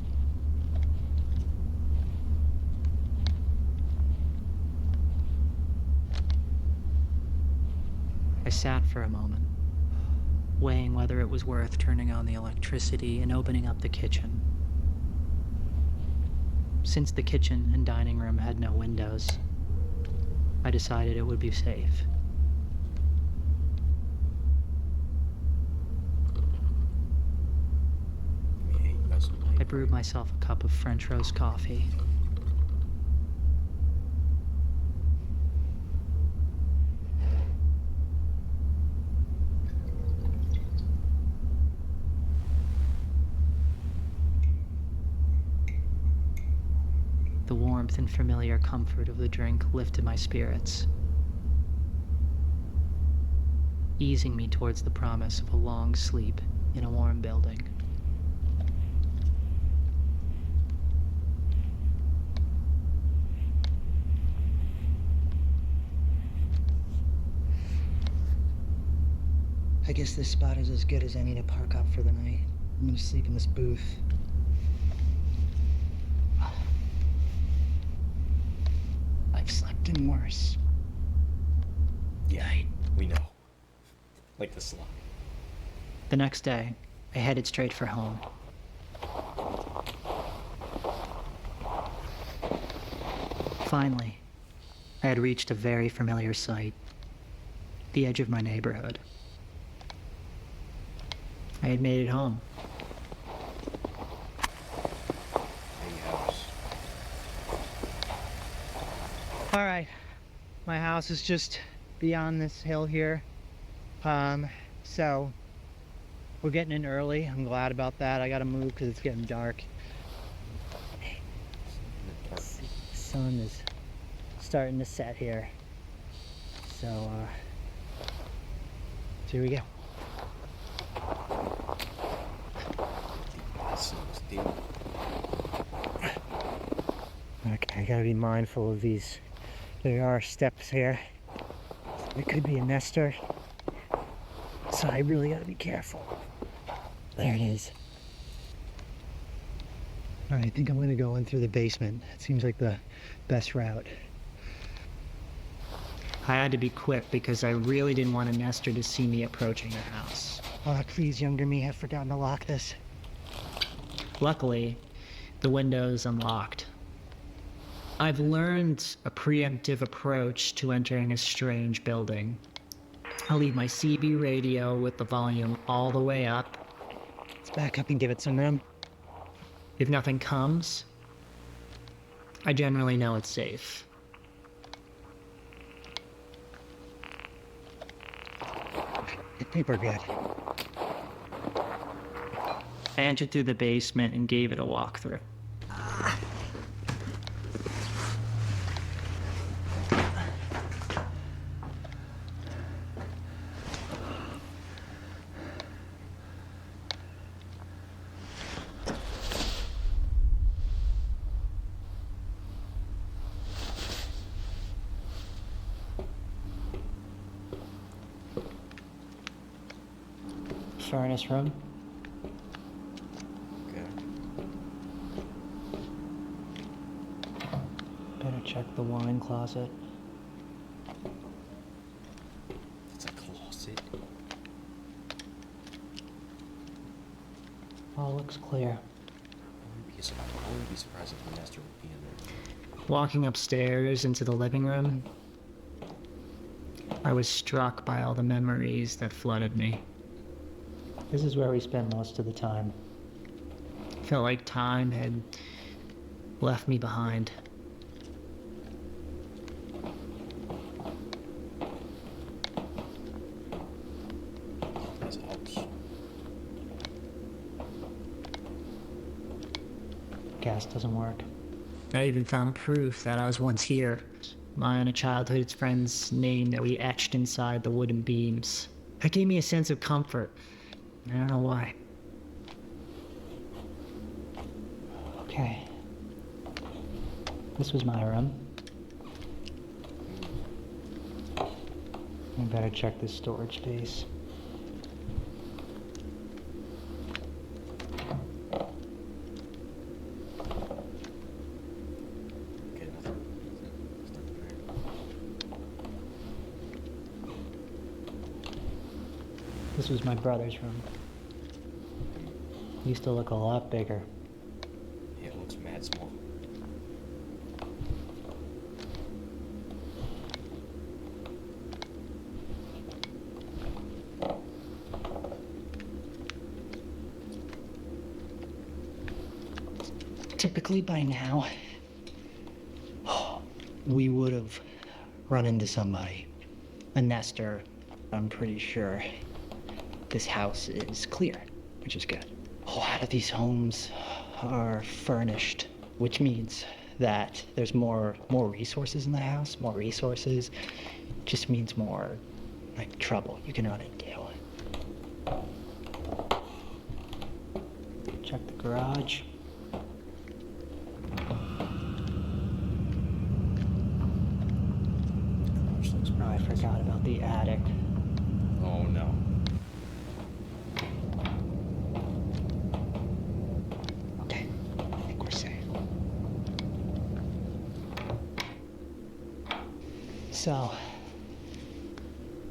I sat for a moment, weighing whether it was worth turning on the electricity and opening up the kitchen. Since the kitchen and dining room had no windows, I decided it would be safe. yeah, you got some light. I brewed myself a cup of French roast coffee. The warmth and familiar comfort of the drink lifted my spirits, easing me towards the promise of a long sleep in a warm building. I guess this spot is as good as any to park up for the night. I'm gonna sleep in this booth. I've slept in worse. Yeah, we know. Like the slum. The next day, I headed straight for home. Finally, I had reached a very familiar sight, the edge of my neighborhood. I had made it home. Big house. All right, my house is just beyond this hill here. So we're getting in early. I'm glad about that. I gotta move because it's getting dark. The sun is starting to set here. So here we go. Okay, I gotta be mindful of these. There are steps here. It could be a nester. So I really gotta be careful. There it is. All right, I think I'm gonna go in through the basement. It seems like the best route. I had to be quick because I really didn't want a nester to see me approaching the house. Oh, please, younger me, I've forgotten to lock this. Luckily, the window's unlocked. I've learned a preemptive approach to entering a strange building. I'll leave my CB radio with the volume all the way up. Let's back up and give it some room. If nothing comes, I generally know it's safe. I think we're good. I entered through the basement and gave it a walkthrough. Furnace room. Okay. Better check the wine closet. It's a closet. All looks clear. I wouldn't be surprised if the master would be in there. Walking upstairs into the living room, I was struck by all the memories that flooded me. This is where we spend most of the time. Felt like time had left me behind. Nice house. Gas doesn't work. I even found proof that I was once here. My and a childhood friend's name that we etched inside the wooden beams. That gave me a sense of comfort. I don't know why. Okay. This was my room. I better check this storage space. Okay, nothing. There's nothing there. This was my brother's room. He used to look a lot bigger. Yeah, it looks mad small. Typically by now, we would have run into somebody. A nester, I'm pretty sure. This house is clear, which is good. A lot of these homes are furnished, which means that there's more resources in the house. More resources just means more like trouble you can run into. Check the garage. Oh, I forgot about the attic. Oh no. Okay, I think we're safe. So,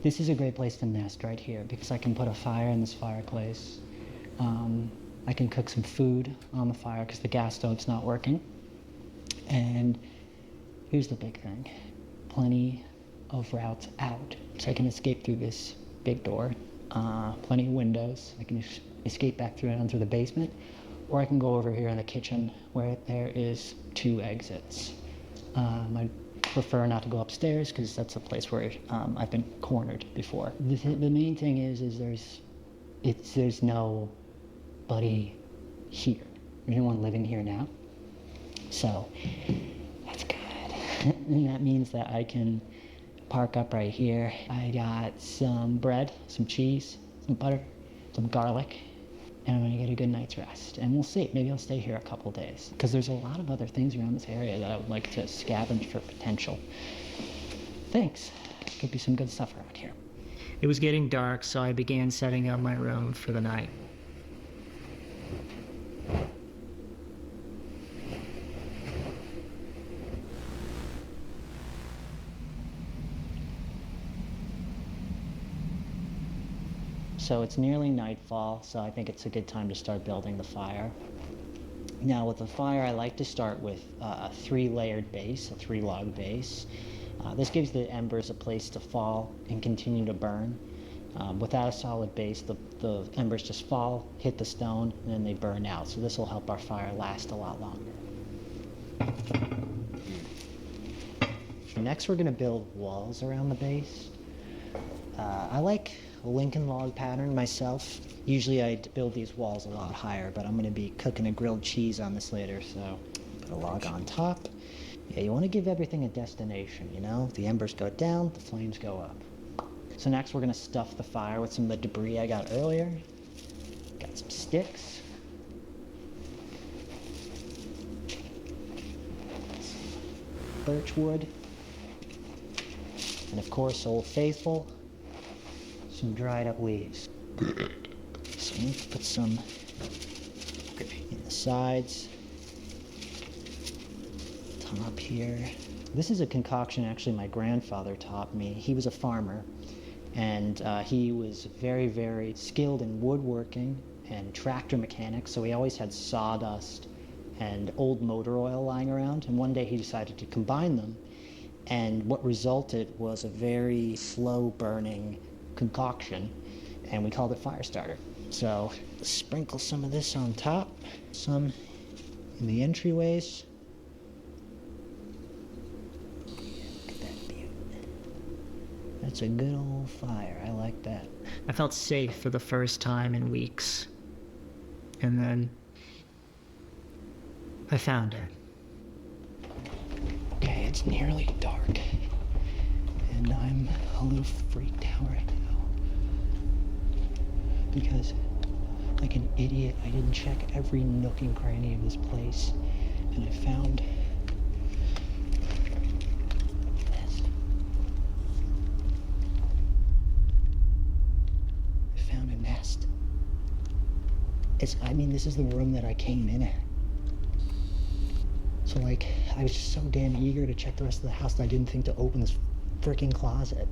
this is a great place to nest right here because I can put a fire in this fireplace. I can cook some food on the fire because the gas stove's not working. And here's the big thing. Plenty of routes out. So I can escape through this big door. Plenty of windows. I can escape back through down through the basement. Or I can go over here in the kitchen where there is 2 exits. I prefer not to go upstairs because that's a place where I've been cornered before. The main thing is there's nobody here. There's no one living here now. So that's good. And that means that I can park up right here. I got some bread, some cheese, some butter, some garlic, and I'm gonna get a good night's rest. And we'll see, maybe I'll stay here a couple days because there's a lot of other things around this area that I would like to scavenge for potential things. Could be some good stuff around here. It was getting dark, so I began setting up my room for the night. So it's nearly nightfall, so I think it's a good time to start building the fire. Now with the fire, I like to start with a 3-layered base, a 3-log base. This gives the embers a place to fall and continue to burn. Without a solid base, the embers just fall, hit the stone, and then they burn out. So this will help our fire last a lot longer. Next, we're gonna build walls around the base. I like a Lincoln log pattern myself. Usually I build these walls a lot higher, but I'm going to be cooking a grilled cheese on this later, so put a log on top. Yeah, you want to give everything a destination, you know? The embers go down, the flames go up. So next we're going to stuff the fire with some of the debris I got earlier. Got some sticks. Birch wood. And of course, Old Faithful. Some dried up leaves. So I'm going to put some in the sides, top here. This is a concoction actually my grandfather taught me. He was a farmer, and he was very, very skilled in woodworking and tractor mechanics, so he always had sawdust and old motor oil lying around, and one day he decided to combine them, and what resulted was a very slow burning concoction, and we called it fire starter. So sprinkle some of this on top, some in the entryways. Look at that beaut. That's a good old fire. I like that. I felt safe for the first time in weeks, and then I found it. Okay, it's nearly dark, and I'm a little freaked out right now. Because, like an idiot, I didn't check every nook and cranny of this place, and I found this. I found a nest. This is the room that I came in at. So, like, I was just so damn eager to check the rest of the house that I didn't think to open this freaking closet.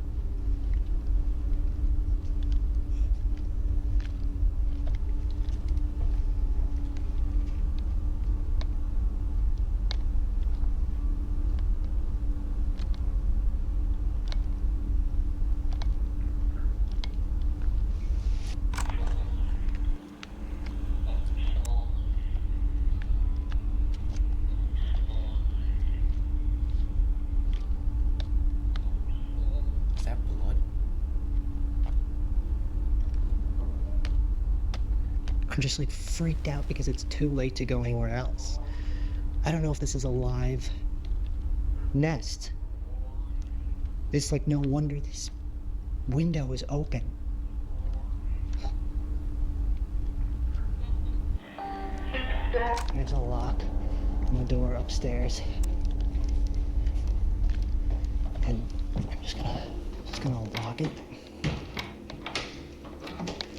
Is that blood? I'm just like freaked out because it's too late to go anywhere else. I don't know if this is a live nest. It's like, no wonder this window is open. There's a lock on the door upstairs. And I'm just gonna lock it.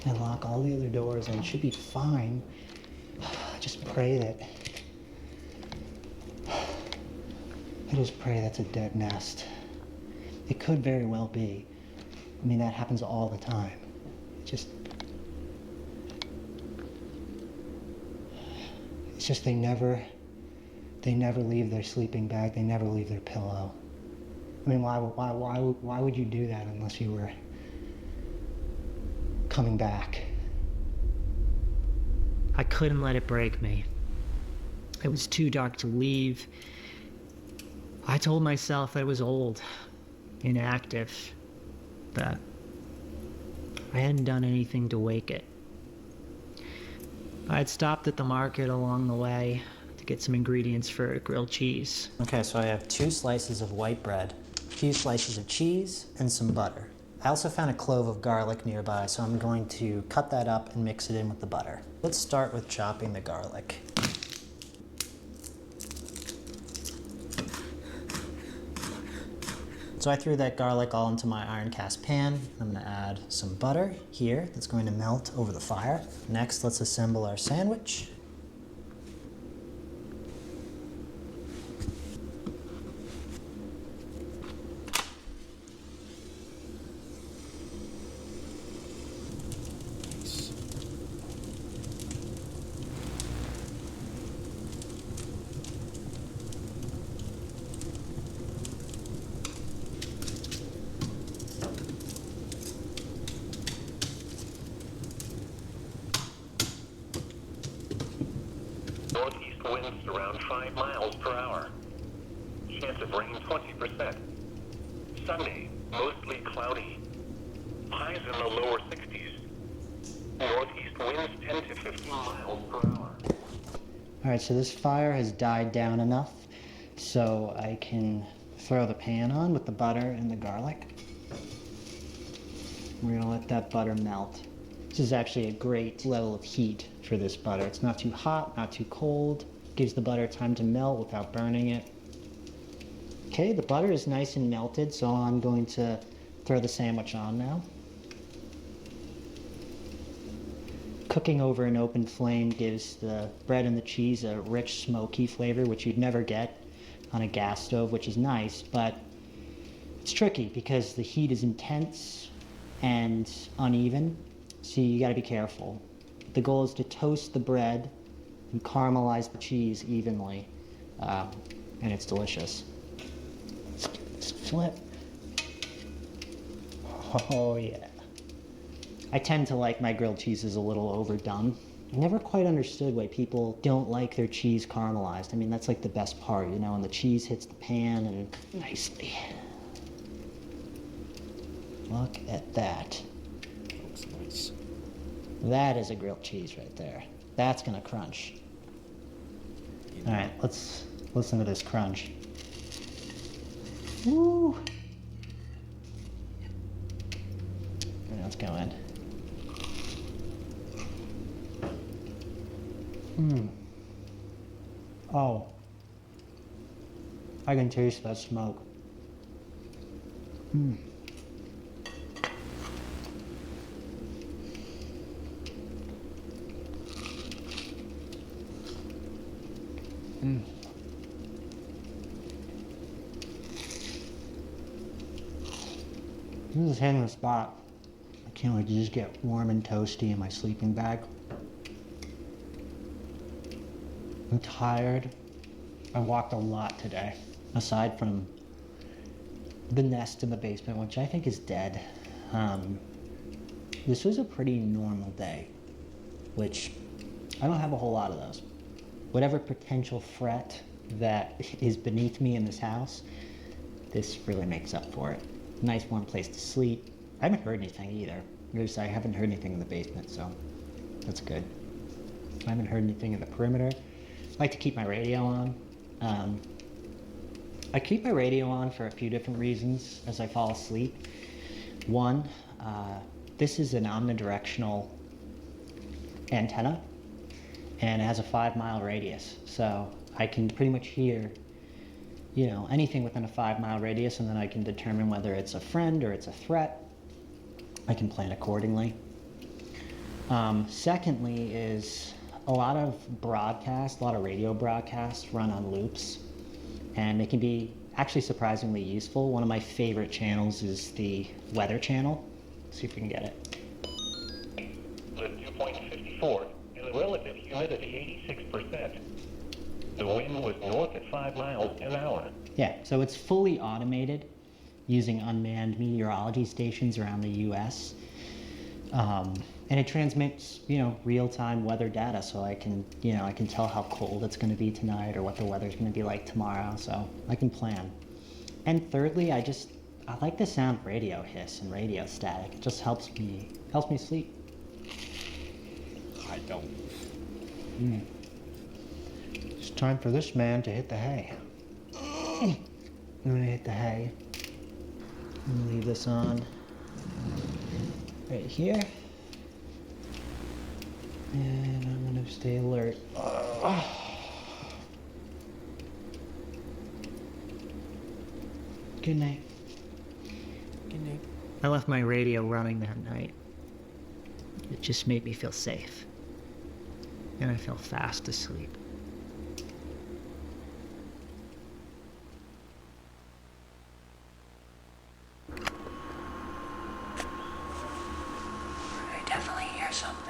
And lock all the other doors, and it should be fine. Just pray that... I just pray that's a dead nest. It could very well be. I mean, that happens all the time. It's just they never leave their sleeping bag. They never leave their pillow. I mean, why would you do that unless you were coming back? I couldn't let it break me. It was too dark to leave. I told myself that it was old, inactive, that I hadn't done anything to wake it. I had stopped at the market along the way to get some ingredients for grilled cheese. Okay, so I have 2 slices of white bread, a few slices of cheese, and some butter. I also found a clove of garlic nearby, so I'm going to cut that up and mix it in with the butter. Let's start with chopping the garlic. So I threw that garlic all into my iron cast pan. I'm gonna add some butter here that's going to melt over the fire. Next, let's assemble our sandwich. Northeast winds around 5 miles per hour. Chance of rain 20%. Sunday, mostly cloudy. Highs in the lower 60s. Northeast winds 10 to 15 miles per hour. All right, so this fire has died down enough so I can throw the pan on with the butter and the garlic. We're gonna let that butter melt. This is actually a great level of heat for this butter. It's not too hot, not too cold. Gives the butter time to melt without burning it. Okay, the butter is nice and melted, so I'm going to throw the sandwich on now. Cooking over an open flame gives the bread and the cheese a rich, smoky flavor, which you'd never get on a gas stove, which is nice, but it's tricky because the heat is intense and uneven, so you gotta be careful. The goal is to toast the bread and caramelize the cheese evenly, and it's delicious. Let's flip. Oh yeah. I tend to like my grilled cheeses a little overdone. I never quite understood why people don't like their cheese caramelized. I mean, that's like the best part, you know, when the cheese hits the pan and nicely. Look at that. Looks nice. That is a grilled cheese right there. That's gonna crunch. All right, let's listen to this crunch. Woo! Now let's go in. Oh. I can taste that smoke. This is hitting the spot. I can't wait to just get warm and toasty in my sleeping bag. I'm tired. I walked a lot today, aside from the nest in the basement, which I think is dead. This was a pretty normal day, which I don't have a whole lot of those. Whatever potential threat that is beneath me in this house, this really makes up for it. Nice warm place to sleep. I haven't heard anything either. I haven't heard anything in the basement, so that's good. I haven't heard anything in the perimeter. I like to keep my radio on, I keep my radio on for a few different reasons as I fall asleep. One, this is an omnidirectional antenna, and it has a 5-mile radius, so I can pretty much hear, anything within a 5-mile radius, and then I can determine whether it's a friend or it's a threat. I can plan accordingly. Secondly is a lot of radio broadcasts run on loops, and it can be actually surprisingly useful. One of my favorite channels is the Weather Channel. Let's see if we can get it. The dew point 54 and the relative humidity 86%. The wind was north at 5 miles an hour. Yeah, so it's fully automated using unmanned meteorology stations around the U.S. And it transmits, real-time weather data, so I can tell how cold it's going to be tonight or what the weather's going to be like tomorrow, so I can plan. And thirdly, I like the sound of radio hiss and radio static. It just helps me sleep. I don't. It's time for this man to hit the hay. I'm gonna hit the hay. I'm gonna leave this on right here. And I'm gonna stay alert. Good night. Good night. I left my radio running that night. It just made me feel safe. And I fell fast asleep. I definitely hear something.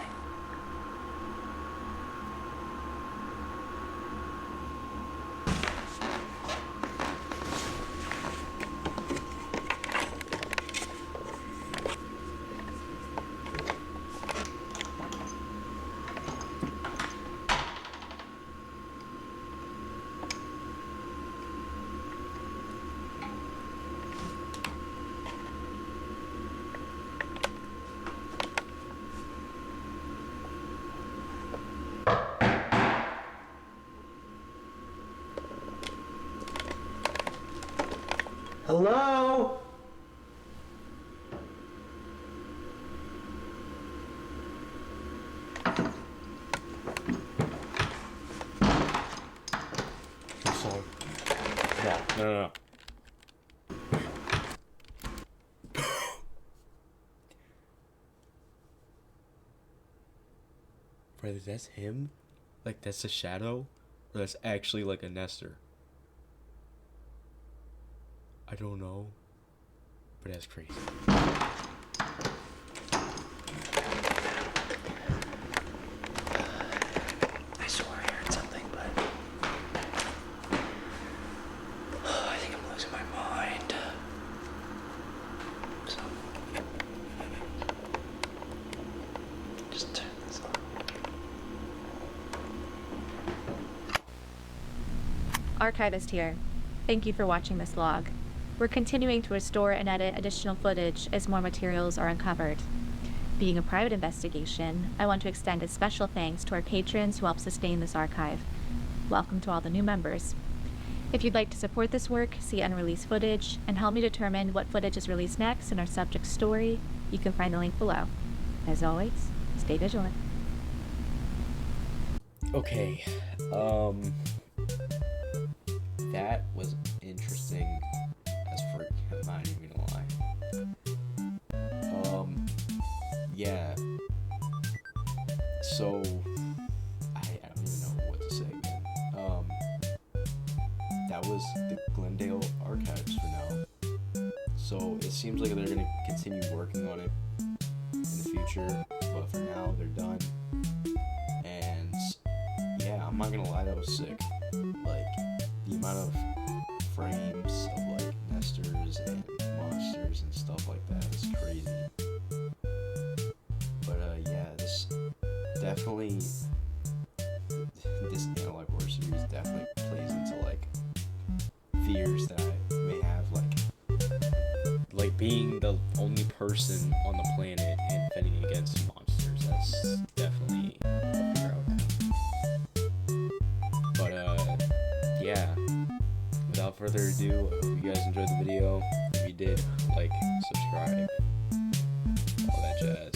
Hello? I'm sorry. No. Brother, that's him? Like, that's a shadow? Or that's actually like a nester? I don't know. But that's crazy. I swore I heard something, but I think I'm losing my mind. So, just turn this on. Archivist here. Thank you for watching this log. We're continuing to restore and edit additional footage as more materials are uncovered. Being a private investigation, I want to extend a special thanks to our patrons who help sustain this archive. Welcome to all the new members. If you'd like to support this work, see unreleased footage, and help me determine what footage is released next in our subject story, you can find the link below. As always, stay vigilant. Okay. That was interesting as frick. I'm not even gonna lie. Yeah. So, I don't even know what to say again. That was the Glendale Archives for now. So, it seems like they're gonna continue working on it in the future, but for now, they're done. And, yeah, I'm not gonna lie, that was sick. Like, the amount of frames of, like, nesters and monsters and stuff like that is crazy. But yeah, this analog horror series definitely plays into like fears that I may have, like being the only person on the planet and fending against monsters. That's definitely a fear I would have. But yeah, without further ado, I hope you guys enjoyed the video. If you did, like, subscribe, all that jazz.